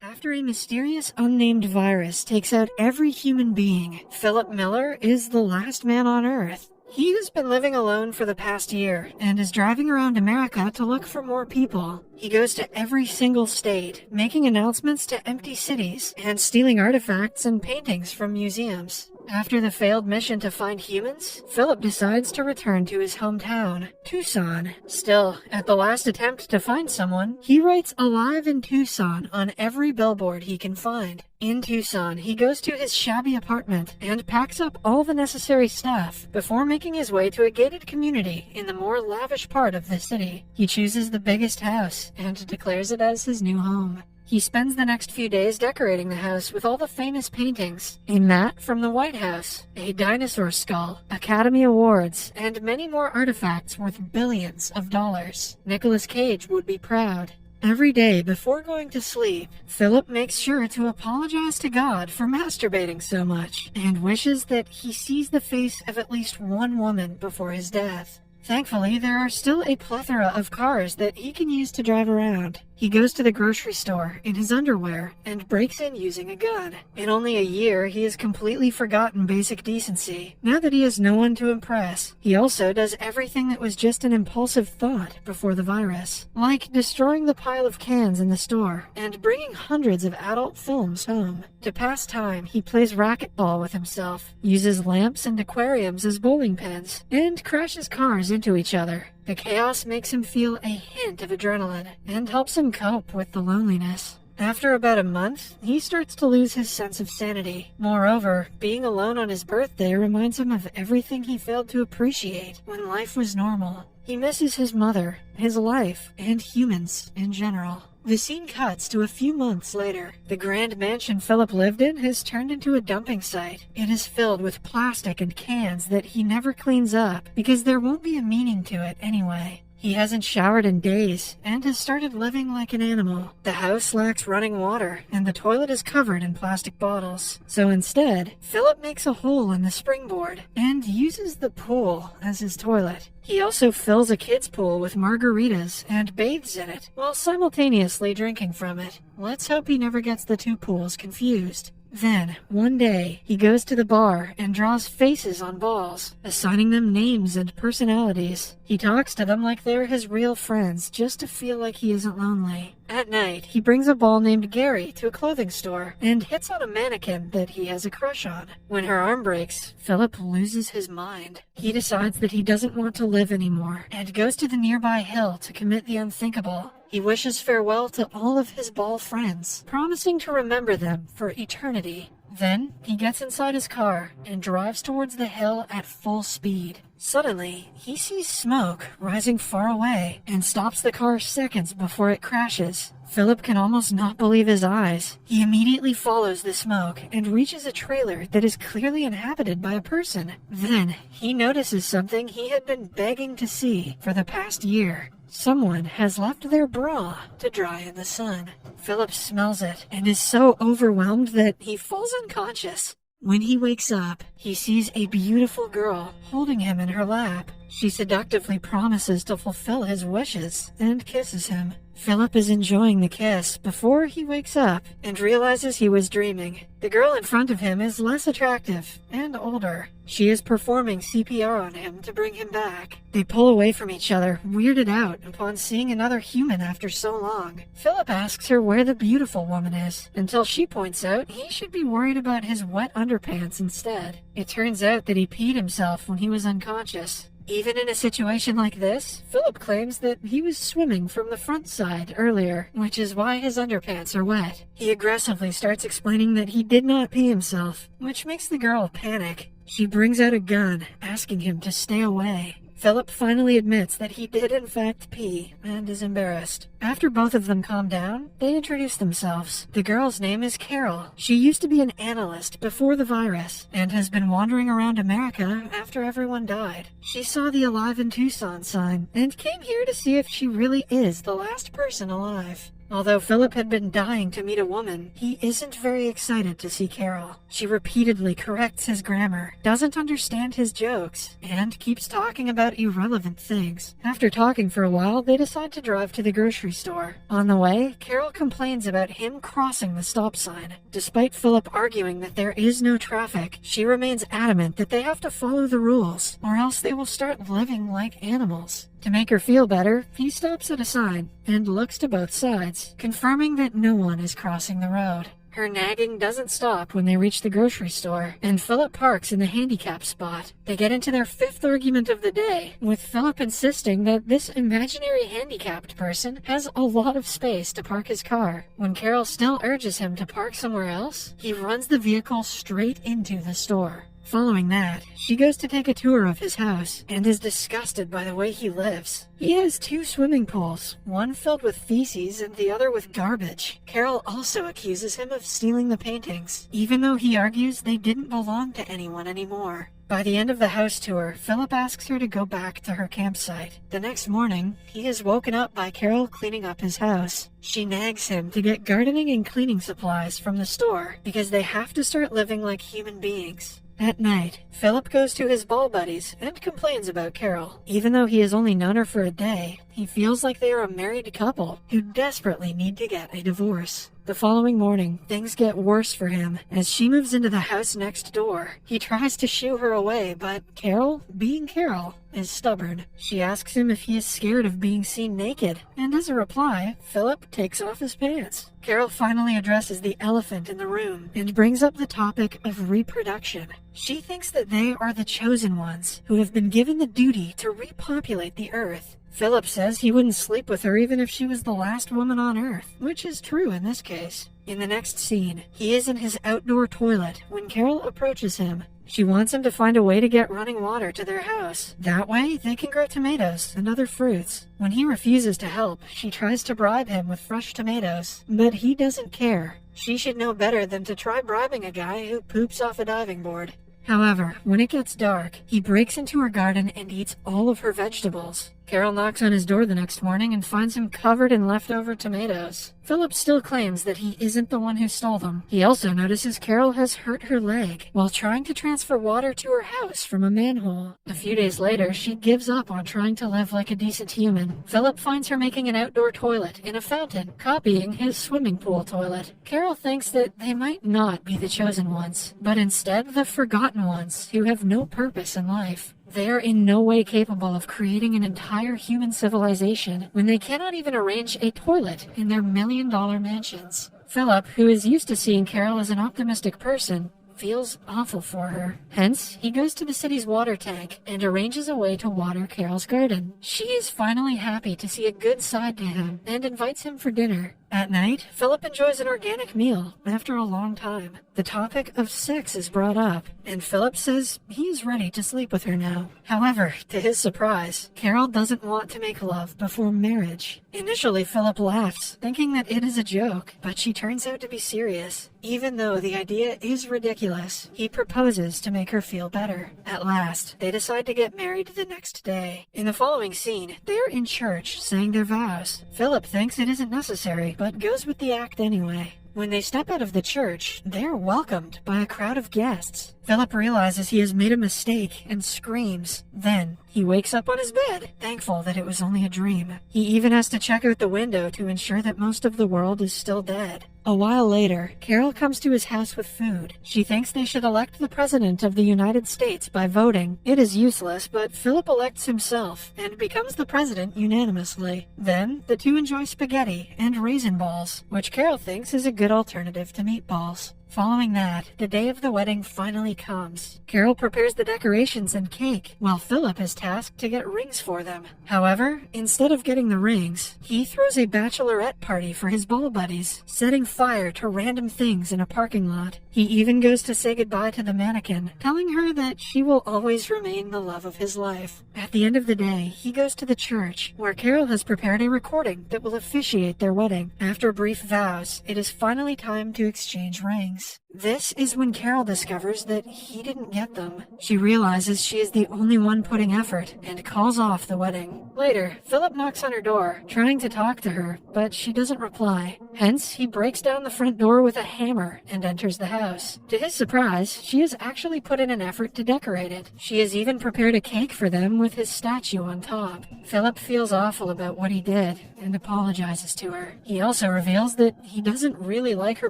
After a mysterious unnamed virus takes out every human being, Philip Miller is the last man on Earth. He has been living alone for the past year and is driving around America to look for more people. He goes to every single state, making announcements to empty cities and stealing artifacts and paintings from museums. After the failed mission to find humans, Philip decides to return to his hometown, Tucson. Still, at the last attempt to find someone, he writes "Alive in Tucson" on every billboard he can find. In Tucson, he goes to his shabby apartment and packs up all the necessary stuff before making his way to a gated community in the more lavish part of the city. He chooses the biggest house and declares it as his new home. He spends the next few days decorating the house with all the famous paintings, a mat from the White House, a dinosaur skull, Academy Awards, and many more artifacts worth billions of dollars. Nicolas Cage would be proud. Every day before going to sleep, Philip makes sure to apologize to God for masturbating so much, and wishes that he sees the face of at least one woman before his death. Thankfully, there are still a plethora of cars that he can use to drive around. He goes to the grocery store in his underwear and breaks in using a gun. In only a year, he has completely forgotten basic decency, now that he has no one to impress. He also does everything that was just an impulsive thought before the virus, like destroying the pile of cans in the store and bringing hundreds of adult films home. To pass time, he plays racquetball with himself, uses lamps and aquariums as bowling pins, and crashes cars into each other. The chaos makes him feel a hint of adrenaline and helps him cope with the loneliness. After about a month, he starts to lose his sense of sanity. Moreover, being alone on his birthday reminds him of everything he failed to appreciate when life was normal. He misses his mother, his life, and humans in general. The scene cuts to a few months later. The grand mansion Philip lived in has turned into a dumping site. It is filled with plastic and cans that he never cleans up because there won't be a meaning to it anyway. He hasn't showered in days and has started living like an animal. The house lacks running water and the toilet is covered in plastic bottles. So instead, Philip makes a hole in the springboard and uses the pool as his toilet. He also fills a kid's pool with margaritas and bathes in it while simultaneously drinking from it. Let's hope he never gets the two pools confused. Then, one day, he goes to the bar and draws faces on balls, assigning them names and personalities. He talks to them like they're his real friends, just to feel like he isn't lonely. At night, he brings a ball named Gary to a clothing store and hits on a mannequin that he has a crush on. When her arm breaks, Philip loses his mind. He decides that he doesn't want to live anymore and goes to the nearby hill to commit the unthinkable. He wishes farewell to all of his ball friends, promising to remember them for eternity. Then, he gets inside his car and drives towards the hill at full speed. Suddenly, he sees smoke rising far away and stops the car seconds before it crashes. Philip can almost not believe his eyes. He immediately follows the smoke and reaches a trailer that is clearly inhabited by a person. Then, he notices something he had been begging to see for the past year. Someone has left their bra to dry in the sun. Philip smells it and is so overwhelmed that he falls unconscious. When he wakes up, he sees a beautiful girl holding him in her lap. She seductively promises to fulfill his wishes and kisses him. Philip is enjoying the kiss before he wakes up and realizes he was dreaming. The girl in front of him is less attractive and older. She is performing CPR on him to bring him back. They pull away from each other, weirded out upon seeing another human after so long. Philip asks her where the beautiful woman is, until she points out he should be worried about his wet underpants instead. It turns out that he peed himself when he was unconscious. Even in a situation like this, Philip claims that he was swimming from the front side earlier, which is why his underpants are wet. He aggressively starts explaining that he did not pee himself, which makes the girl panic. She brings out a gun, asking him to stay away. Philip finally admits that he did in fact pee and is embarrassed. After both of them calm down, they introduce themselves. The girl's name is Carol. She used to be an analyst before the virus and has been wandering around America after everyone died. She saw the Alive in Tucson sign and came here to see if she really is the last person alive. Although Philip had been dying to meet a woman, he isn't very excited to see Carol. She repeatedly corrects his grammar, doesn't understand his jokes, and keeps talking about irrelevant things. After talking for a while, they decide to drive to the grocery store. On the way, Carol complains about him crossing the stop sign. Despite Philip arguing that there is no traffic, she remains adamant that they have to follow the rules, or else they will start living like animals. To make her feel better, he stops at a sign and looks to both sides, confirming that no one is crossing the road. Her nagging doesn't stop when they reach the grocery store, and Philip parks in the handicap spot. They get into their fifth argument of the day, with Philip insisting that this imaginary handicapped person has a lot of space to park his car. When Carol still urges him to park somewhere else, he runs the vehicle straight into the store. Following that, she goes to take a tour of his house and is disgusted by the way he lives. He has 2 swimming pools, one filled with feces and the other with garbage. Carol also accuses him of stealing the paintings, even though he argues they didn't belong to anyone anymore. By the end of the house tour, Philip asks her to go back to her campsite. The next morning, he is woken up by Carol cleaning up his house. She nags him to get gardening and cleaning supplies from the store because they have to start living like human beings. At night, Philip goes to his ball buddies and complains about Carol. Even though he has only known her for a day, he feels like they are a married couple who desperately need to get a divorce. The following morning, things get worse for him as she moves into the house next door. He tries to shoo her away, but Carol, being Carol, is stubborn. She asks him if he is scared of being seen naked, and as a reply, Philip takes off his pants. Carol finally addresses the elephant in the room and brings up the topic of reproduction. She thinks that they are the chosen ones who have been given the duty to repopulate the earth. Philip says he wouldn't sleep with her even if she was the last woman on Earth, which is true in this case. In the next scene, he is in his outdoor toilet when Carol approaches him. She wants him to find a way to get running water to their house. That way, they can grow tomatoes and other fruits. When he refuses to help, she tries to bribe him with fresh tomatoes, but he doesn't care. She should know better than to try bribing a guy who poops off a diving board. However, when it gets dark, he breaks into her garden and eats all of her vegetables. Carol knocks on his door the next morning and finds him covered in leftover tomatoes. Philip still claims that he isn't the one who stole them. He also notices Carol has hurt her leg while trying to transfer water to her house from a manhole. A few days later, she gives up on trying to live like a decent human. Philip finds her making an outdoor toilet in a fountain, copying his swimming pool toilet. Carol thinks that they might not be the chosen ones, but instead the forgotten ones who have no purpose in life. They are in no way capable of creating an entire human civilization when they cannot even arrange a toilet in their million-dollar mansions. Philip, who is used to seeing Carol as an optimistic person, feels awful for her. Hence, he goes to the city's water tank and arranges a way to water Carol's garden. She is finally happy to see a good side to him and invites him for dinner. At night, Philip enjoys an organic meal after a long time. The topic of sex is brought up, and Philip says he is ready to sleep with her now. However, to his surprise, Carol doesn't want to make love before marriage. Initially, Philip laughs, thinking that it is a joke, but she turns out to be serious. Even though the idea is ridiculous, he proposes to make her feel better. At last, they decide to get married the next day. In the following scene, they are in church saying their vows. Philip thinks it isn't necessary, but goes with the act anyway. When they step out of the church, they are welcomed by a crowd of guests. Philip realizes he has made a mistake and screams. Then, he wakes up on his bed, thankful that it was only a dream. He even has to check out the window to ensure that most of the world is still dead. A while later, Carol comes to his house with food. She thinks they should elect the President of the United States by voting. It is useless, but Philip elects himself and becomes the president unanimously. Then, the two enjoy spaghetti and raisin balls, which Carol thinks is a good alternative to meatballs. Following that, the day of the wedding finally comes. Carol prepares the decorations and cake, while Philip is tasked to get rings for them. However, instead of getting the rings, he throws a bachelorette party for his ball buddies, setting fire to random things in a parking lot. He even goes to say goodbye to the mannequin, telling her that she will always remain the love of his life. At the end of the day, he goes to the church, where Carol has prepared a recording that will officiate their wedding. After brief vows, it is finally time to exchange rings. This is when Carol discovers that he didn't get them. She realizes she is the only one putting effort and calls off the wedding. Later, Philip knocks on her door, trying to talk to her, but she doesn't reply. Hence, he breaks down the front door with a hammer and enters the house. To his surprise, she has actually put in an effort to decorate it. She has even prepared a cake for them with his statue on top. Philip feels awful about what he did and apologizes to her. He also reveals that he doesn't really like her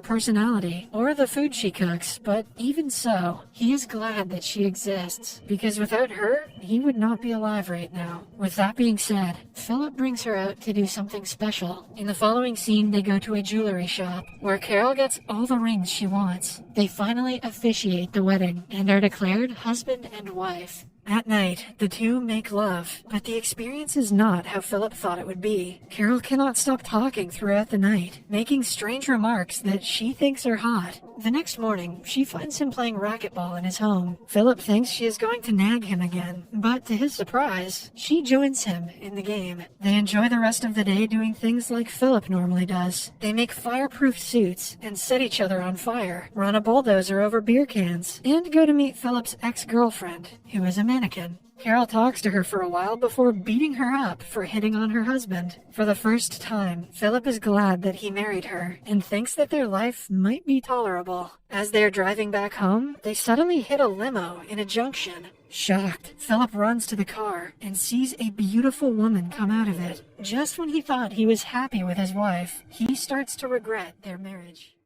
personality or the food she cooks, but even so, he is glad that she exists, because without her, he would not be alive right now. With that being said, Philip brings her out to do something special. In the following scene, they go to a jewelry shop, where Carol gets all the rings she wants. They finally officiate the wedding, and are declared husband and wife. At night, the two make love, but the experience is not how Philip thought it would be. Carol cannot stop talking throughout the night, making strange remarks that she thinks are hot. The next morning, she finds him playing racquetball in his home. Philip thinks she is going to nag him again, but to his surprise, she joins him in the game. They enjoy the rest of the day doing things like Philip normally does. They make fireproof suits and set each other on fire, run a bulldozer over beer cans, and go to meet Philip's ex-girlfriend, who is a mannequin. Carol talks to her for a while before beating her up for hitting on her husband. For the first time, Philip is glad that he married her and thinks that their life might be tolerable. As they are driving back home, they suddenly hit a limo in a junction. Shocked, Philip runs to the car and sees a beautiful woman come out of it. Just when he thought he was happy with his wife, he starts to regret their marriage.